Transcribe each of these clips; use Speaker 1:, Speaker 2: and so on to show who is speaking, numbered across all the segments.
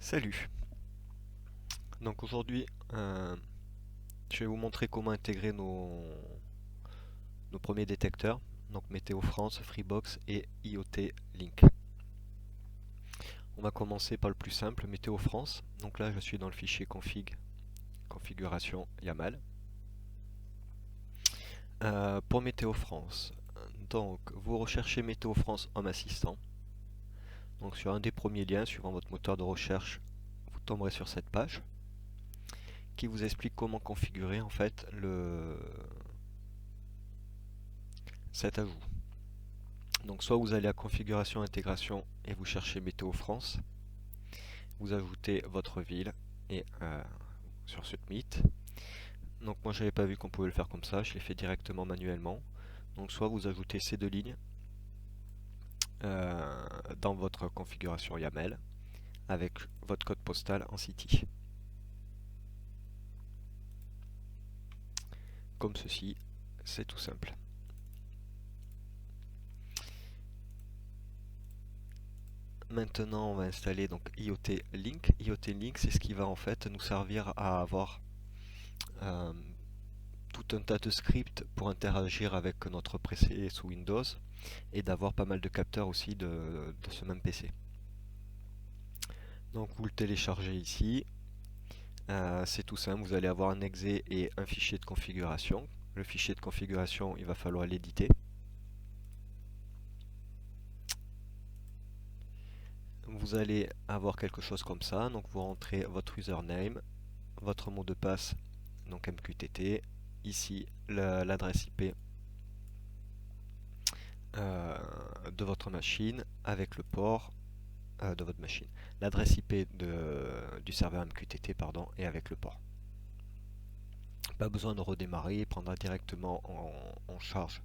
Speaker 1: Salut. Donc aujourd'hui, je vais vous montrer comment intégrer nos premiers détecteurs, donc Météo France, Freebox et IoT Link. On va commencer par le plus simple, Météo France. Donc là, je suis dans le fichier configuration YAML. Pour Météo France, donc vous recherchez Météo France Home Assistant. Donc sur un des premiers liens, suivant votre moteur de recherche, vous tomberez sur cette page qui vous explique comment configurer en fait cet ajout. Donc soit vous allez à configuration intégration et vous cherchez Météo France, vous ajoutez votre ville et sur Submit. Donc moi j'avais pas vu qu'on pouvait le faire comme ça, je l'ai fait directement manuellement. Donc soit vous ajoutez ces deux lignes dans votre configuration YAML avec votre code postal en city. Comme ceci, c'est tout simple. Maintenant, on va installer donc IoT Link. IoT Link, c'est ce qui va en fait nous servir à avoir euh, tout un tas de scripts pour interagir avec notre PC sous Windows et d'avoir pas mal de capteurs aussi de ce même PC. Donc vous le téléchargez ici. C'est tout simple, vous allez avoir un exe et un fichier de configuration. Le fichier de configuration, il va falloir l'éditer. Vous allez avoir quelque chose comme ça, donc vous rentrez votre username, votre mot de passe, donc MQTT, ici l'adresse IP de votre machine avec le port de votre machine, l'adresse IP du serveur MQTT pardon, et avec le port. Pas besoin de redémarrer, il prendra directement en charge.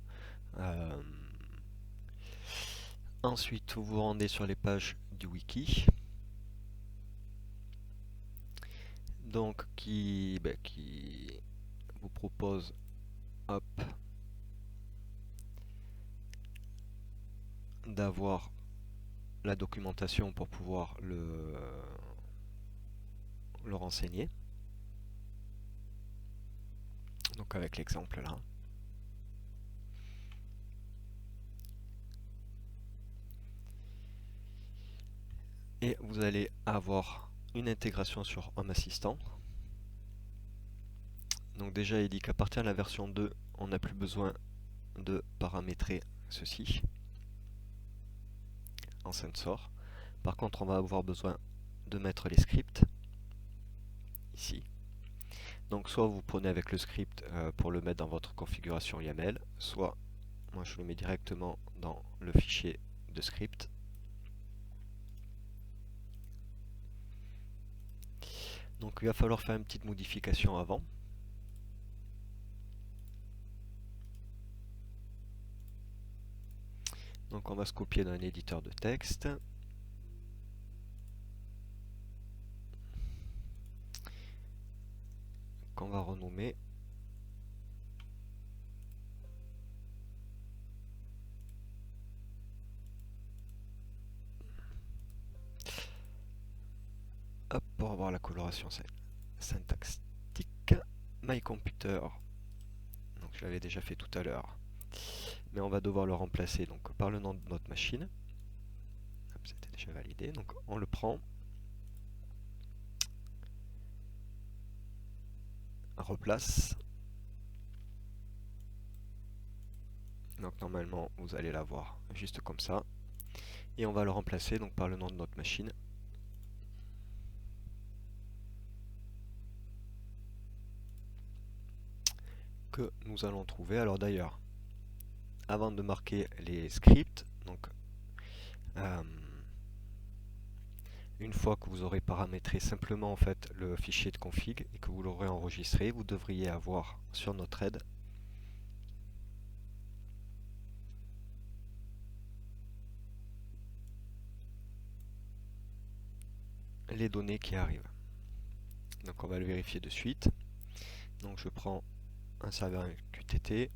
Speaker 1: Ensuite, vous vous rendez sur les pages du wiki, donc qui vous propose, hop, d'avoir la documentation pour pouvoir le renseigner. Donc avec l'exemple là. Et vous allez avoir une intégration sur Home Assistant. Donc déjà il dit qu'à partir de la version 2, on n'a plus besoin de paramétrer ceci en sensor. Par contre on va avoir besoin de mettre les scripts ici. Donc soit vous prenez avec le script pour le mettre dans votre configuration YAML, soit moi je le mets directement dans le fichier de script. Donc il va falloir faire une petite modification avant. Donc on va se copier d'un éditeur de texte. Qu'on va renommer. Hop, pour avoir la coloration syntaxique. MyComputer. Donc je l'avais déjà fait tout à l'heure. Mais on va devoir le remplacer donc par le nom de notre machine. C'était déjà validé. Donc on le prend. Replace. Donc normalement vous allez l'avoir juste comme ça. Et on va le remplacer donc par le nom de notre machine. Que nous allons trouver. Alors d'ailleurs, avant de marquer les scripts, donc une fois que vous aurez paramétré simplement en fait le fichier de config et que vous l'aurez enregistré, vous devriez avoir sur notre aide les données qui arrivent. Donc on va le vérifier de suite. Donc je prends un serveur MQTT.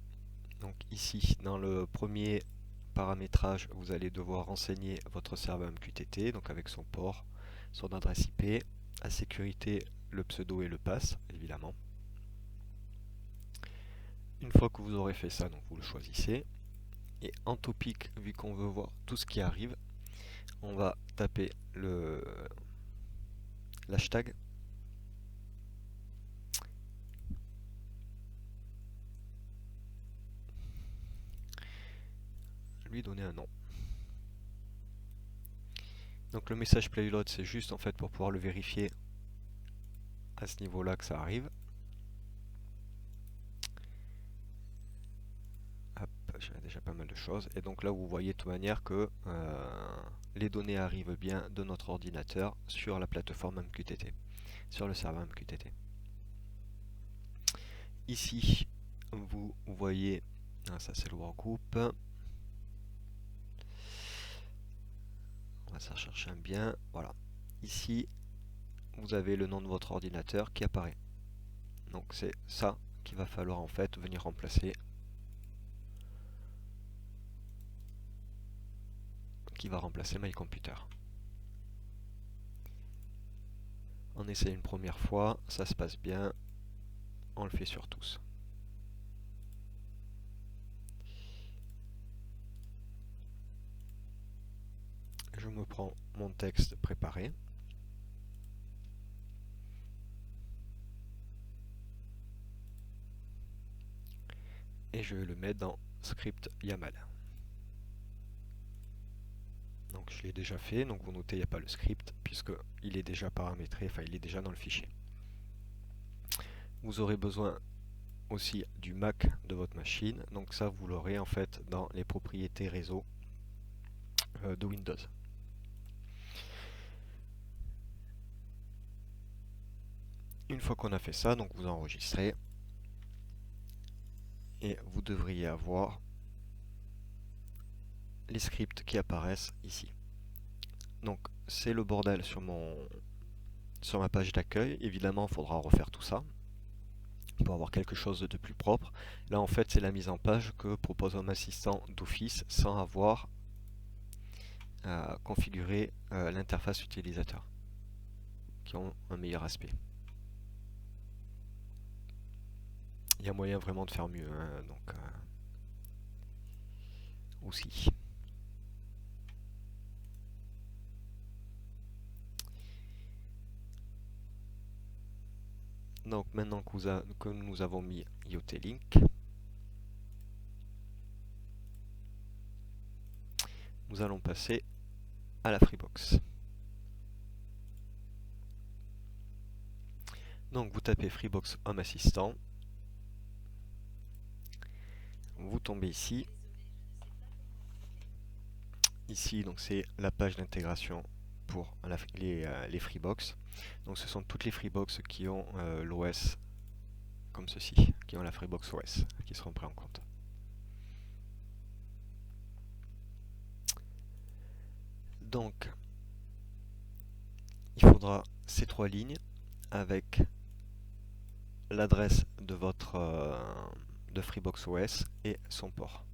Speaker 1: Donc ici dans le premier paramétrage, vous allez devoir renseigner votre serveur MQTT, donc avec son port son adresse IP, à sécurité le pseudo et le pass évidemment. Une fois que vous aurez fait ça, donc vous le choisissez, et en topic, vu qu'on veut voir tout ce qui arrive, on va taper l'hashtag lui donner un nom. Donc le message payload, c'est juste en fait pour pouvoir le vérifier à ce niveau là que ça arrive. Hop, j'ai déjà pas mal de choses, et donc là vous voyez de toute manière que les données arrivent bien de notre ordinateur sur la plateforme MQTT, sur le serveur MQTT. Ici vous voyez, ça c'est le workgroup, on va s'en chercher un bien, voilà. Ici vous avez le nom de votre ordinateur qui apparaît, donc c'est ça qu'il va falloir en fait venir remplacer, qui va remplacer My Computer. On essaie une première fois, ça se passe bien, on le fait sur tous. Je me prends mon texte préparé. Et je vais le mettre dans script YAML. Donc je l'ai déjà fait, donc vous notez il n'y a pas le script puisqu'il est déjà paramétré, enfin il est déjà dans le fichier. Vous aurez besoin aussi du Mac de votre machine, donc ça vous l'aurez en fait dans les propriétés réseau de Windows. Une fois qu'on a fait ça, donc vous enregistrez et vous devriez avoir les scripts qui apparaissent ici. Donc c'est le bordel sur ma page d'accueil. Évidemment, il faudra refaire tout ça pour avoir quelque chose de plus propre. Là en fait c'est la mise en page que propose Home Assistant d'office sans avoir à configurer l'interface utilisateur, qui ont un meilleur aspect. Il y a moyen vraiment de faire mieux, hein, donc aussi. Donc maintenant que nous avons mis IoT Link, nous allons passer à la Freebox. Donc vous tapez Freebox Home Assistant, vous tombez ici. Ici donc c'est la page d'intégration pour les Freebox. Donc ce sont toutes les Freebox qui ont l'OS comme ceci, qui ont la Freebox OS, qui seront pris en compte. Donc il faudra ces trois lignes avec l'adresse de votre de Freebox OS et son port.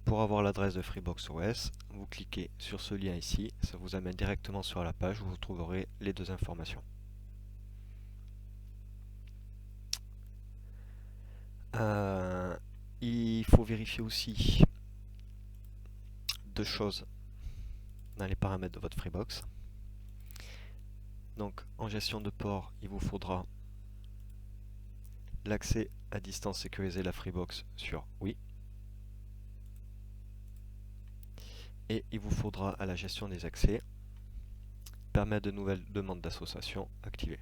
Speaker 1: Pour avoir l'adresse de Freebox OS, vous cliquez sur ce lien ici, ça vous amène directement sur la page où vous trouverez les deux informations. Il faut vérifier aussi deux choses dans les paramètres de votre Freebox. Donc en gestion de port, il vous faudra l'accès à distance sécurisé la Freebox sur oui. Et il vous faudra à la gestion des accès permettre de nouvelles demandes d'association activées.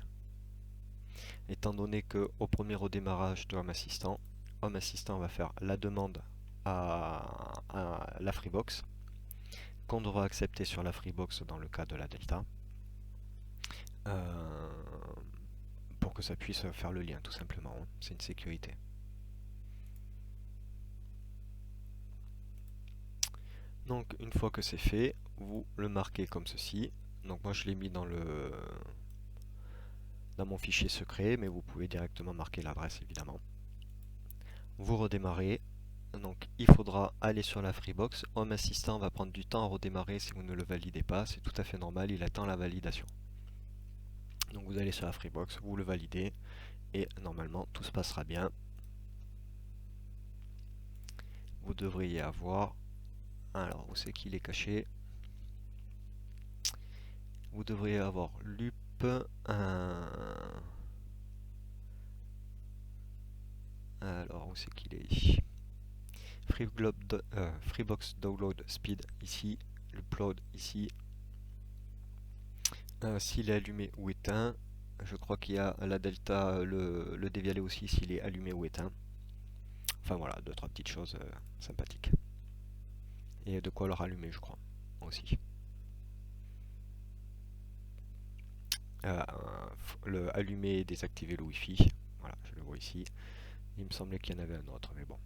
Speaker 1: Étant donné que au premier redémarrage de Home Assistant va faire la demande à la Freebox, qu'on devra accepter sur la Freebox dans le cas de la Delta, pour que ça puisse faire le lien tout simplement, c'est une sécurité. Donc une fois que c'est fait, vous le marquez comme ceci. Donc moi je l'ai mis dans mon fichier secret, mais vous pouvez directement marquer l'adresse évidemment. Vous redémarrez Donc il faudra aller sur la Freebox. Home Assistant va prendre du temps à redémarrer si vous ne le validez pas. C'est tout à fait normal, il attend la validation. Donc vous allez sur la Freebox, vous le validez et normalement tout se passera bien. Vous devriez avoir... Alors où c'est qu'il est caché? Vous devriez avoir l'UP. Alors où c'est qu'il est? Freebox Download Speed ici, l'upload ici. S'il est allumé ou éteint, je crois qu'il y a la delta, le dévialet aussi s'il est allumé ou éteint. Enfin voilà, deux trois petites choses sympathiques. Et de quoi le rallumer, je crois, aussi. Le allumer et désactiver le Wi-Fi. Voilà, je le vois ici. Il me semblait qu'il y en avait un autre, mais bon.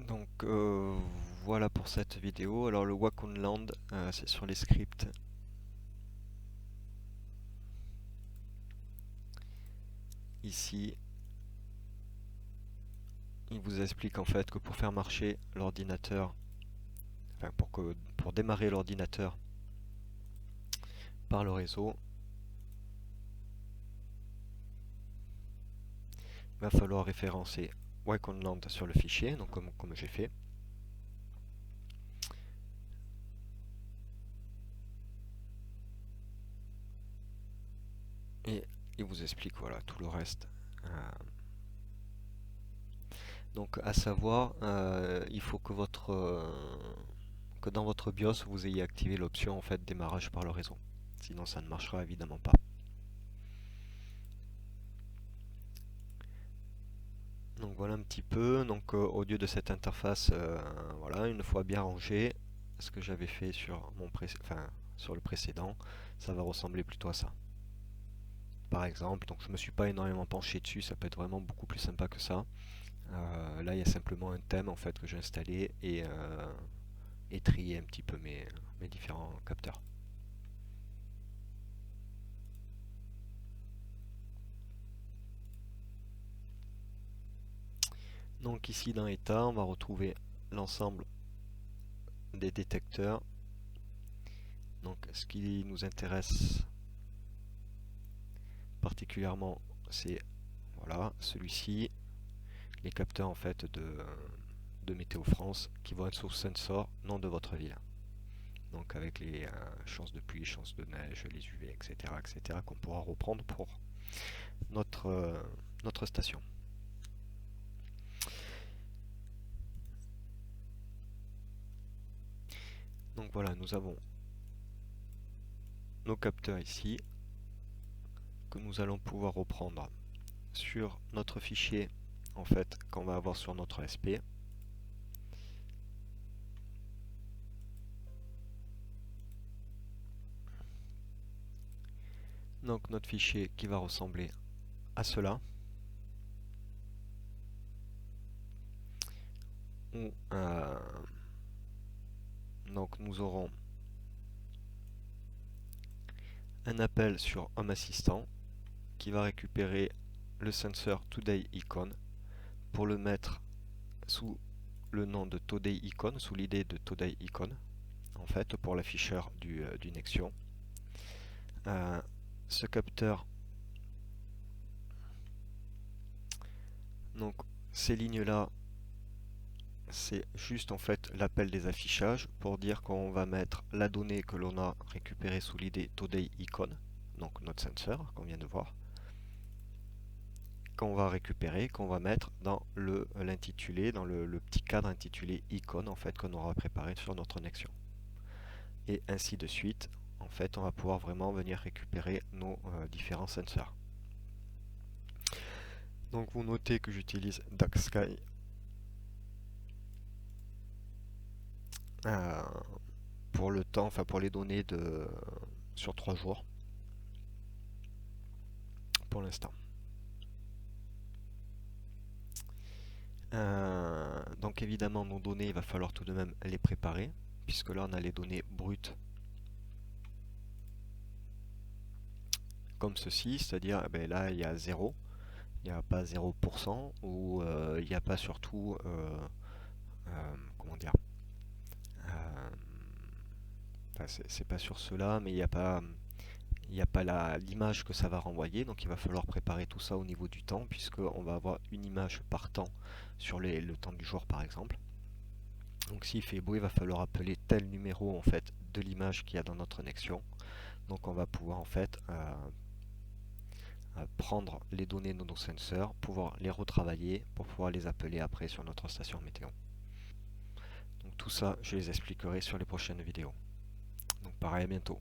Speaker 1: Donc voilà pour cette vidéo. Alors le Wacom Land, c'est sur les scripts. Ici, il vous explique en fait que pour faire marcher l'ordinateur, enfin pour démarrer l'ordinateur par le réseau, il va falloir référencer Wacom Land sur le fichier, donc comme j'ai fait. Et il vous explique voilà tout le reste. Donc à savoir, il faut que que dans votre BIOS vous ayez activé l'option en fait démarrage par le réseau. Sinon ça ne marchera évidemment pas. Donc voilà un petit peu. Donc au lieu de cette interface, voilà, une fois bien rangé, ce que j'avais fait sur sur le précédent, ça va ressembler plutôt à ça. Par exemple, donc je me suis pas énormément penché dessus, ça peut être vraiment beaucoup plus sympa que ça. Là il y a simplement un thème en fait que j'ai installé et trier un petit peu mes différents capteurs. Donc ici dans état, on va retrouver l'ensemble des détecteurs. Donc ce qui nous intéresse particulièrement, c'est voilà, celui-ci, les capteurs en fait de Météo France qui vont être sur sensor, nom de votre ville. Donc avec les chances de pluie, chances de neige, les UV, etc., etc., qu'on pourra reprendre pour notre station. Donc voilà, nous avons nos capteurs ici que nous allons pouvoir reprendre sur notre fichier en fait qu'on va avoir sur notre SP. Donc notre fichier qui va ressembler à cela. Où, donc nous aurons un appel sur Home Assistant qui va récupérer le sensor Today Icon pour le mettre sous le nom de Today Icon, sous l'idée de Today Icon, en fait, pour l'afficheur du Nexion. Ce capteur, donc ces lignes-là, c'est juste en fait l'appel des affichages pour dire qu'on va mettre la donnée que l'on a récupérée sous l'idée Today Icon, donc notre sensor qu'on vient de voir, qu'on va récupérer, qu'on va mettre dans l'intitulé, dans le petit cadre intitulé icône en fait qu'on aura préparé sur notre Nexion. Et ainsi de suite, en fait on va pouvoir vraiment venir récupérer nos différents sensors. Donc vous notez que j'utilise Dark Sky pour le temps, enfin pour les données sur 3 jours pour l'instant. Donc évidemment nos données, il va falloir tout de même les préparer puisque là on a les données brutes comme ceci, c'est-à-dire là il y a 0, il n'y a pas 0%, ou il n'y a pas surtout, comment dire, euh, enfin, c'est pas sur cela, mais il n'y a pas l'image que ça va renvoyer, donc il va falloir préparer tout ça au niveau du temps, puisqu'on va avoir une image par temps sur le temps du jour par exemple. Donc s'il fait beau, il va falloir appeler tel numéro en fait de l'image qu'il y a dans notre connexion. Donc on va pouvoir en fait prendre les données de nos senseurs, pouvoir les retravailler pour pouvoir les appeler après sur notre station météo. Donc tout ça, je les expliquerai sur les prochaines vidéos. Donc pareil, à bientôt.